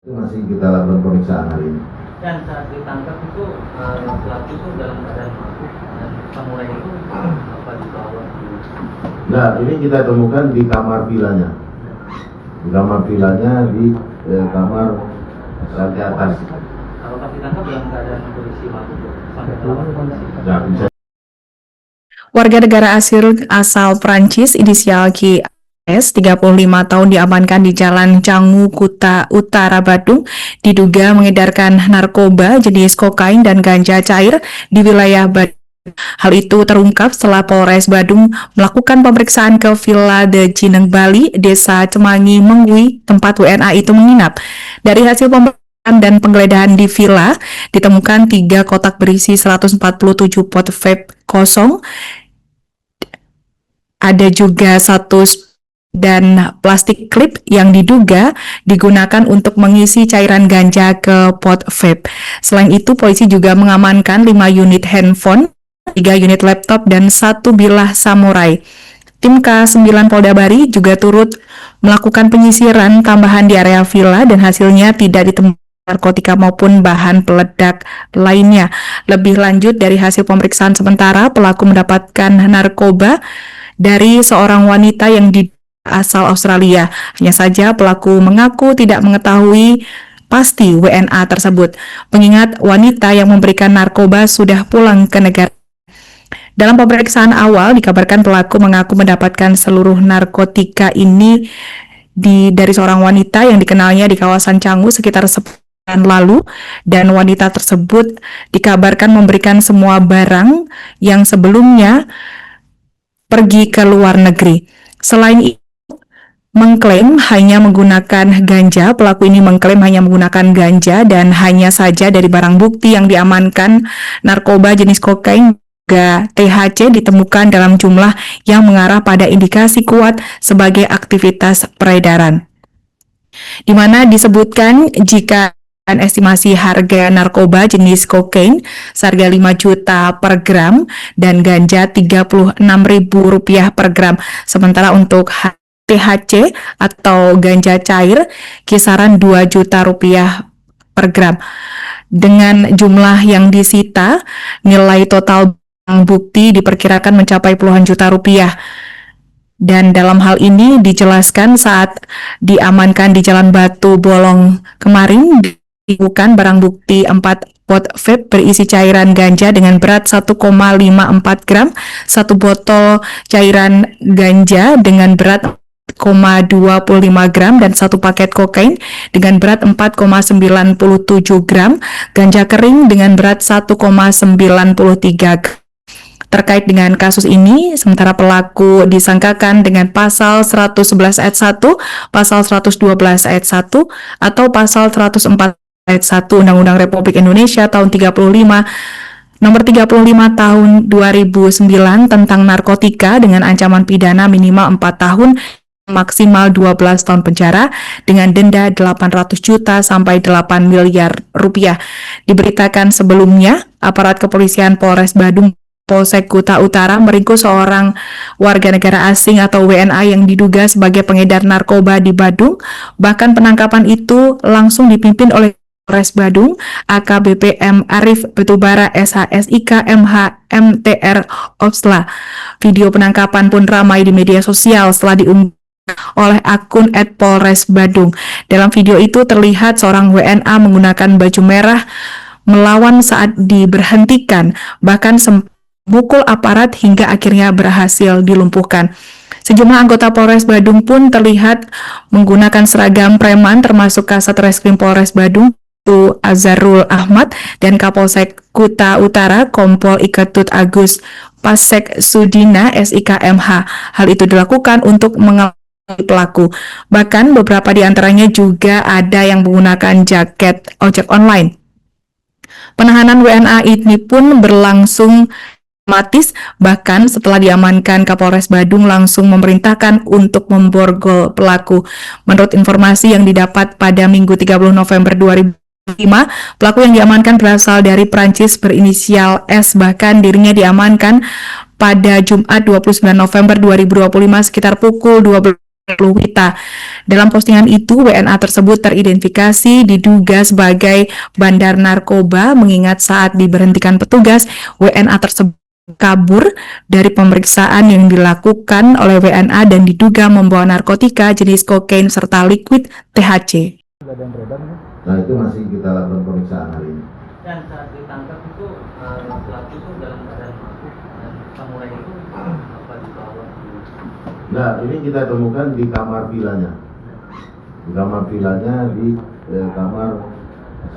Itu masih kita lakukan pemeriksaan hari ini. Dan saat ditangkap itu pelaku itu dalam keadaan mabuk dan samurai itu apa dibawa? Nah, ini kita temukan di kamar vilanya. Di kamar vilanya di kamar lantai atas. Kalau pas ditangkap dalam keadaan kondisi mabuk sampai dalam kondisi. Nah, bisa. Warga negara asal Prancis inisial KS 35 tahun diamankan di Jalan Canggu, Kuta Utara, Badung, diduga mengedarkan narkoba jenis kokain dan ganja cair di wilayah Badung. Hal itu terungkap setelah Polres Badung melakukan pemeriksaan ke Villa de Cineng Bali, Desa Cemangi, Mengwi, tempat WNA itu menginap. Dari hasil pemeriksaan dan penggeledahan di villa, ditemukan 3 kotak berisi 147 pot vape kosong. Ada juga 1 dan plastik klip yang diduga digunakan untuk mengisi cairan ganja ke pot vape. Selain itu, polisi juga mengamankan 5 unit handphone, 3 unit laptop, dan 1 bilah samurai. Tim K9 Polda Bari juga turut melakukan penyisiran tambahan di area villa dan hasilnya tidak ditemukan narkotika maupun bahan peledak lainnya. Lebih lanjut, dari hasil pemeriksaan sementara, pelaku mendapatkan narkoba dari seorang wanita yang asal Australia. Hanya saja pelaku mengaku tidak mengetahui pasti WNA tersebut, mengingat wanita yang memberikan narkoba sudah pulang ke negara. Dalam pemeriksaan awal, dikabarkan pelaku mengaku mendapatkan seluruh narkotika ini dari seorang wanita yang dikenalnya di kawasan Canggu sekitar 10 bulan lalu, dan wanita tersebut dikabarkan memberikan semua barang yang sebelumnya pergi ke luar negeri. Selain itu, mengklaim hanya menggunakan ganja. Pelaku ini mengklaim hanya menggunakan ganja dan hanya saja dari barang bukti yang diamankan narkoba jenis kokain juga THC ditemukan dalam jumlah yang mengarah pada indikasi kuat sebagai aktivitas peredaran. Di mana disebutkan jika estimasi harga narkoba jenis kokain seharga 5 juta per gram dan ganja Rp36.000 per gram. Sementara untuk THC atau ganja cair kisaran Rp2 juta per gram. Dengan jumlah yang disita, nilai total barang bukti diperkirakan mencapai puluhan juta rupiah. Dan dalam hal ini dijelaskan saat diamankan di Jalan Batu Bolong kemarin, ditemukan barang bukti 4 pot vape berisi cairan ganja dengan berat 1,54 gram, 1 botol cairan ganja dengan berat 0,25 gram, dan 1 paket kokain dengan berat 4,97 gram, ganja kering dengan berat 1,93 gram. Terkait dengan kasus ini, sementara pelaku disangkakan dengan pasal 111 ayat 1, pasal 112 ayat 1, atau pasal 104 ayat 1 Undang-Undang Republik Indonesia tahun 35, Nomor 35 tahun 2009 tentang narkotika dengan ancaman pidana minimal 4 tahun maksimal 12 tahun penjara dengan denda 800 juta sampai 8 miliar rupiah. Diberitakan sebelumnya, aparat kepolisian Polres Badung Polsek Kuta Utara meringkus seorang warga negara asing atau WNA yang diduga sebagai pengedar narkoba di Badung. Bahkan penangkapan itu langsung dipimpin oleh Polres Badung, AKBP M. Arif Betubara SHSIK MH MTR Opsla. Video penangkapan pun ramai di media sosial setelah diunggah oleh akun @Polres Badung. Dalam video itu terlihat seorang WNA menggunakan baju merah melawan saat diberhentikan, bahkan memukul aparat hingga akhirnya berhasil dilumpuhkan. Sejumlah anggota Polres Badung pun terlihat menggunakan seragam preman, termasuk Kasat Reskrim Polres Badung Azharul Ahmad dan Kapolsek Kuta Utara Kompol Iketut Agus Pasek Sudina SIK MH. Hal itu dilakukan untuk mengelak pelaku. Bahkan beberapa di antaranya juga ada yang menggunakan jaket ojek online. Penahanan WNA ini pun berlangsung dramatis, bahkan setelah diamankan Kapolres Badung langsung memerintahkan untuk memborgol pelaku. Menurut informasi yang didapat pada Minggu 30 November 2005, pelaku yang diamankan berasal dari Prancis berinisial S. Bahkan dirinya diamankan pada Jumat 29 November 2025 sekitar pukul 12 Luwita. Dalam postingan itu, WNA tersebut teridentifikasi diduga sebagai bandar narkoba, mengingat saat diberhentikan petugas, WNA tersebut kabur dari pemeriksaan yang dilakukan oleh WNA dan diduga membawa narkotika jenis kokain serta liquid THC. Nah, itu masih kita lakukan pemeriksaan hari ini. Dan saat ditangkap itu pelaku itu dalam keadaan mabuk dan samurai itu apa dibawa? Nah, ini kita temukan di kamar vilanya. Di kamar vilanya di kamar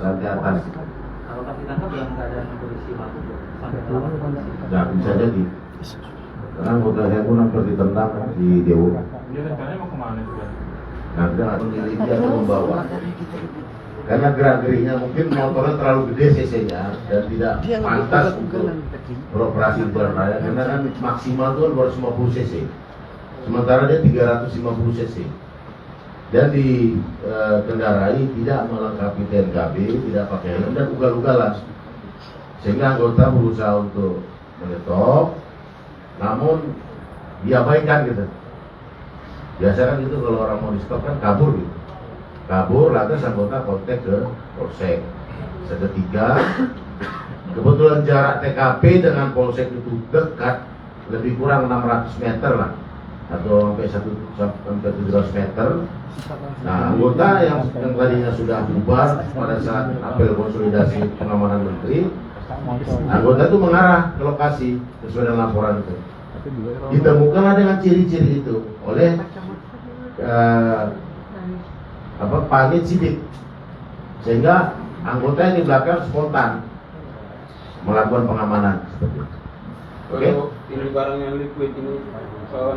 lantai atas. Kalau pas ditangkap dalam keadaan kondisi mabuk sampai melawan polisi. Nah, bisa jadi. Karena anggota saya pun hampir ditendang di Dewo. Dia rencananya mau kemana juga? Nah, kita nggak memiliki atau membawa. Karena gerak-geriknya mungkin motornya terlalu gede cc-nya dan tidak pantas untuk beroperasi di jalan raya. Karena kan maksimal itu 250 cc. Sementara dia 350 cc. Dan dikendarai tidak melengkapi TNKB, tidak pakai helm dan ugal-ugalan. Sehingga anggota berusaha untuk menyetop, namun diabaikan gitu. Biasa kan gitu kalau orang mau di stop kan kabur gitu. Kabur, lantas anggota kontak ke polsek. Seketika, kebetulan jarak TKP dengan polsek itu dekat, lebih kurang 600 meter lah, atau sampai 700 meter. Nah, anggota yang tadinya sudah bubar pada saat apel konsolidasi pengamanan menteri, anggota itu mengarah ke lokasi sesuai dengan laporan itu. Ditemukanlah dengan ciri-ciri itu oleh Panit Sidik, sehingga anggota yang di belakang spontan melakukan pengamanan. Oke? Ini barang yang liquid ini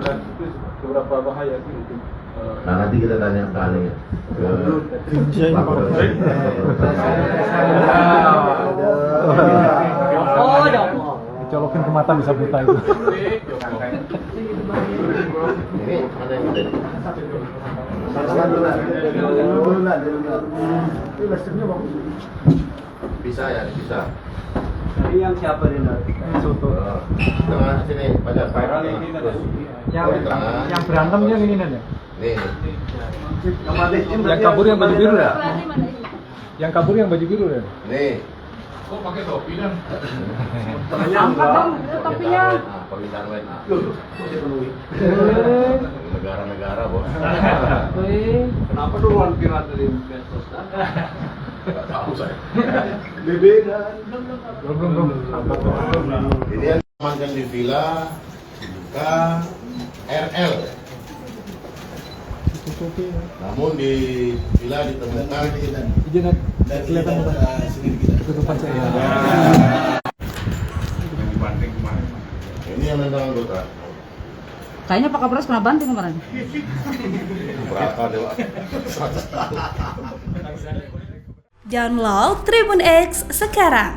dan itu seberapa bahaya sih untuk Nah, nanti kita tanya ke ahli ya. Colokin ke mata bisa buta itu. Ini mana yang tadi? Bisa ya, bisa. Ini yang siapa nih? Tengah sini, pada viral ini tadi. Yang berantem yang ini nih. Nih. Yang kabur yang baju biru ya? Yang kabur yang baju biru ya? Nih. Kok pakai topi dan? Angkat dong, topinya. Permintaan WNA. Negara-negara, Bos. Kenapa duluan pirat dari medsos? Enggak tahu saya. Belum. Ini yang diamankan di villa KRL. Namun di villa ditemukan Dan kelihatan ketutupan saya. Yang dibanting kemarin. Ini yang tentang anggota. Kayaknya Pak Kapolres pernah banting kemarin. Berapa dewa? Download Tribun X sekarang.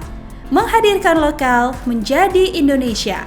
Menghadirkan lokal menjadi Indonesia.